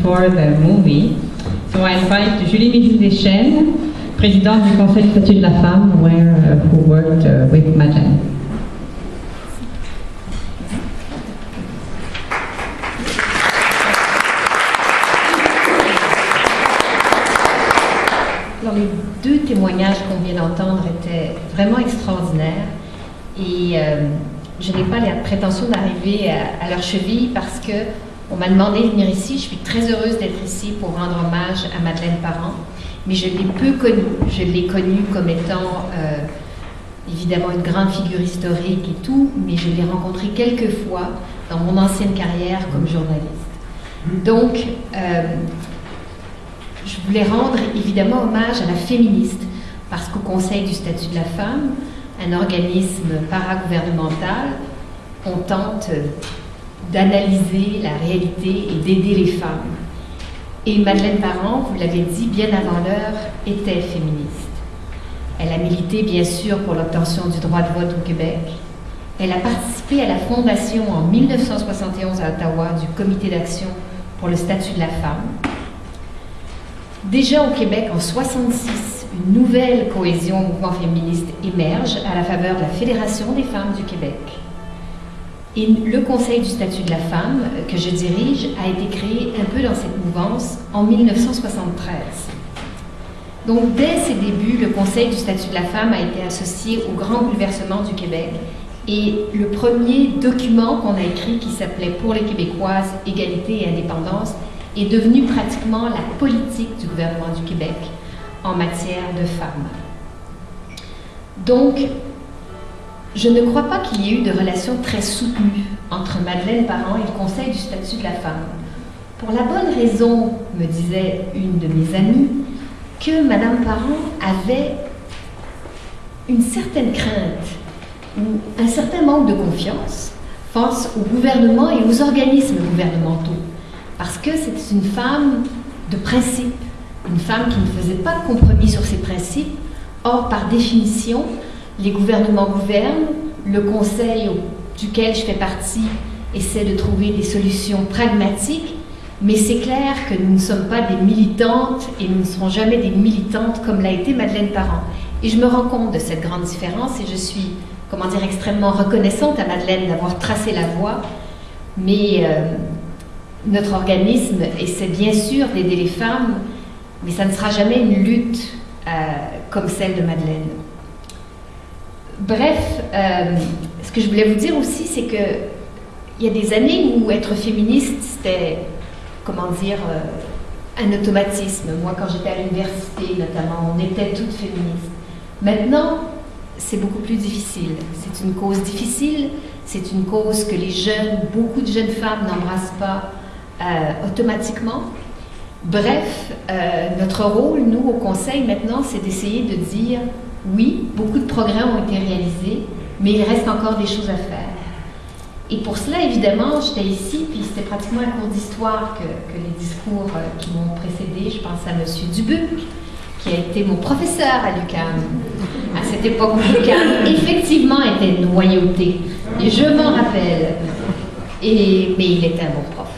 For the movie. So I invite Julie Mézil-Deschênes, présidente du Conseil du statut de la femme, who worked with Madeleine. Alors, les deux témoignages qu'on vient d'entendre étaient vraiment extraordinaires et je n'ai pas la prétention d'arriver à leur cheville parce que on m'a demandé de venir ici. Je suis très heureuse d'être ici pour rendre hommage à Madeleine Parent, mais je l'ai peu connue. Je l'ai connue comme étant évidemment une grande figure historique et tout, mais je l'ai rencontrée quelques fois dans mon ancienne carrière comme journaliste. Donc, je voulais rendre évidemment hommage à la féministe, parce qu'au Conseil du statut de la femme, un organisme paragouvernemental, on tente d'analyser la réalité et d'aider les femmes. Et Madeleine Parent, vous l'avez dit, bien avant l'heure, était féministe. Elle a milité bien sûr pour l'obtention du droit de vote au Québec. Elle a participé à la fondation en 1971 à Ottawa du Comité d'action pour le statut de la femme. Déjà au Québec, en 1966, une nouvelle cohésion au mouvement féministe émerge à la faveur de la Fédération des femmes du Québec. Et le Conseil du statut de la femme, que je dirige, a été créé un peu dans cette mouvance en 1973. Donc, dès ses débuts, le Conseil du statut de la femme a été associé au grand bouleversement du Québec. Et le premier document qu'on a écrit, qui s'appelait « Pour les Québécoises, égalité et indépendance », est devenu pratiquement la politique du gouvernement du Québec en matière de femmes. Donc, je ne crois pas qu'il y ait eu de relations très soutenues entre Madeleine Parent et le Conseil du statut de la femme. Pour la bonne raison, me disait une de mes amies, que Madame Parent avait une certaine crainte ou un certain manque de confiance face au gouvernement et aux organismes gouvernementaux. Parce que c'est une femme de principe, une femme qui ne faisait pas de compromis sur ses principes. Or, par définition, les gouvernements gouvernent, le conseil duquel je fais partie essaie de trouver des solutions pragmatiques, mais c'est clair que nous ne sommes pas des militantes et nous ne serons jamais des militantes comme l'a été Madeleine Parent. Et je me rends compte de cette grande différence et je suis, comment dire, extrêmement reconnaissante à Madeleine d'avoir tracé la voie, mais notre organisme essaie bien sûr d'aider les femmes, mais ça ne sera jamais une lutte comme celle de Madeleine. Bref, ce que je voulais vous dire aussi, c'est qu'il y a des années où être féministe, c'était, comment dire, un automatisme. Moi, quand j'étais à l'université, notamment, on était toutes féministes. Maintenant, c'est beaucoup plus difficile. C'est une cause difficile, c'est une cause que les jeunes, beaucoup de jeunes femmes n'embrassent pas automatiquement. Bref, notre rôle, nous, au Conseil, maintenant, c'est d'essayer de dire oui, beaucoup de progrès ont été réalisés, mais il reste encore des choses à faire. Et pour cela, évidemment, j'étais ici, puis c'était pratiquement un cours d'histoire que les discours qui m'ont précédé. Je pense à M. Dubuc, qui a été mon professeur à l'UQAM. À cette époque, l'UQAM, effectivement, était noyauté. Et je m'en rappelle. Mais il était un bon prof.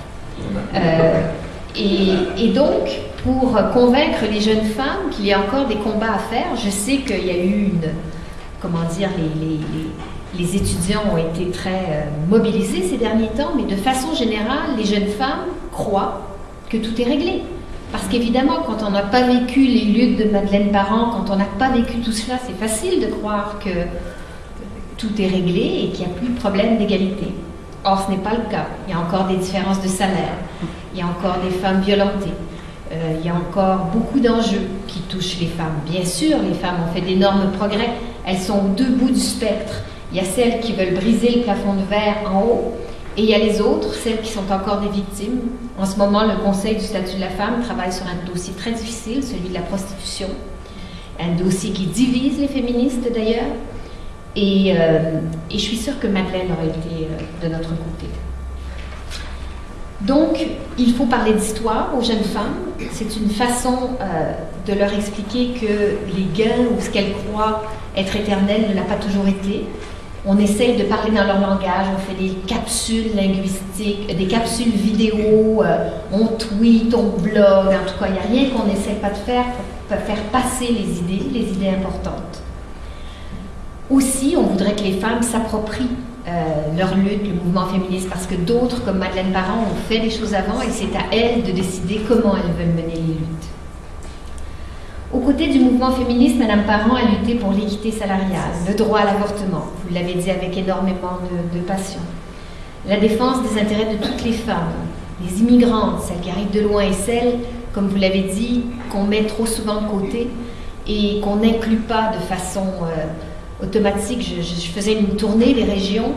Et donc, pour convaincre les jeunes femmes qu'il y a encore des combats à faire, je sais qu'il y a eu les étudiants ont été très mobilisés ces derniers temps, mais de façon générale, les jeunes femmes croient que tout est réglé. Parce qu'évidemment, quand on n'a pas vécu les luttes de Madeleine Parent, quand on n'a pas vécu tout cela, c'est facile de croire que tout est réglé et qu'il n'y a plus de problème d'égalité. Or, ce n'est pas le cas. Il y a encore des différences de salaire, il y a encore des femmes violentées, il y a encore beaucoup d'enjeux qui touchent les femmes. Bien sûr, les femmes ont fait d'énormes progrès, elles sont aux deux bouts du spectre. Il y a celles qui veulent briser le plafond de verre en haut, et il y a les autres, celles qui sont encore des victimes. En ce moment, le Conseil du statut de la femme travaille sur un dossier très difficile, celui de la prostitution, un dossier qui divise les féministes d'ailleurs, et je suis sûre que Madeleine aurait été de notre côté. Donc, il faut parler d'histoire aux jeunes femmes. C'est une façon de leur expliquer que les gains ou ce qu'elles croient être éternel ne l'a pas toujours été. On essaye de parler dans leur langage, on fait des capsules linguistiques, des capsules vidéo, on tweet, on blog, en tout cas, il n'y a rien qu'on n'essaie pas de faire pour faire passer les idées importantes. Aussi, on voudrait que les femmes s'approprient leur lutte, le mouvement féministe, parce que d'autres, comme Madeleine Parent, ont fait des choses avant et c'est à elles de décider comment elles veulent mener les luttes. Aux côtés du mouvement féministe, Madame Parent a lutté pour l'équité salariale, le droit à l'avortement, vous l'avez dit avec énormément de passion, la défense des intérêts de toutes les femmes, les immigrantes, celles qui arrivent de loin et celles, comme vous l'avez dit, qu'on met trop souvent de côté et qu'on n'inclut pas de façon automatique. Je faisais une tournée des régions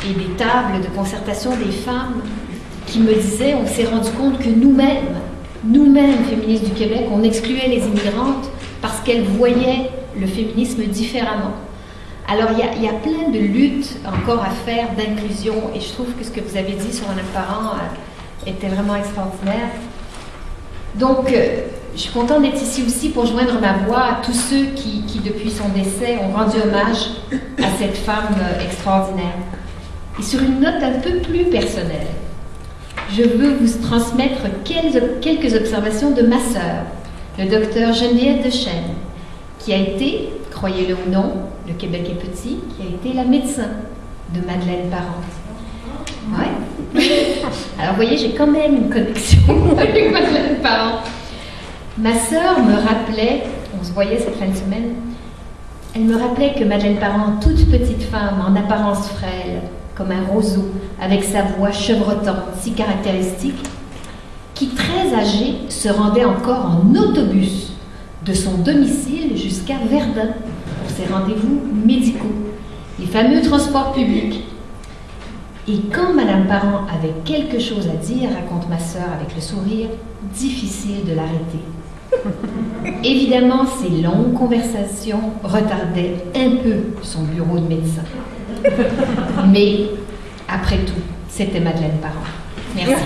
et des tables de concertation des femmes qui me disaient, on s'est rendu compte que nous-mêmes, féministes du Québec, on excluait les immigrantes parce qu'elles voyaient le féminisme différemment. Alors il y a plein de luttes encore à faire d'inclusion et je trouve que ce que vous avez dit sur Madame Parent était vraiment extraordinaire. Donc je suis contente d'être ici aussi pour joindre ma voix à tous ceux qui depuis son décès, ont rendu hommage à cette femme extraordinaire. Et sur une note un peu plus personnelle, je veux vous transmettre quelques observations de ma sœur, le docteur Geneviève Dechaine, qui a été, croyez-le ou non, le Québec est petit, qui a été la médecin de Madeleine Parent. Ouais. Alors vous voyez, j'ai quand même une connexion avec Madeleine Parent. Ma sœur me rappelait, on se voyait cette fin de semaine, elle me rappelait que Madeleine Parent, toute petite femme, en apparence frêle, comme un roseau, avec sa voix chevrotante, si caractéristique, qui, très âgée, se rendait encore en autobus de son domicile jusqu'à Verdun pour ses rendez-vous médicaux, les fameux transports publics. Et quand Madame Parent avait quelque chose à dire, raconte ma sœur avec le sourire, difficile de l'arrêter. Évidemment, ces longues conversations retardaient un peu son bureau de médecin. Mais, après tout, c'était Madeleine Parent. Merci.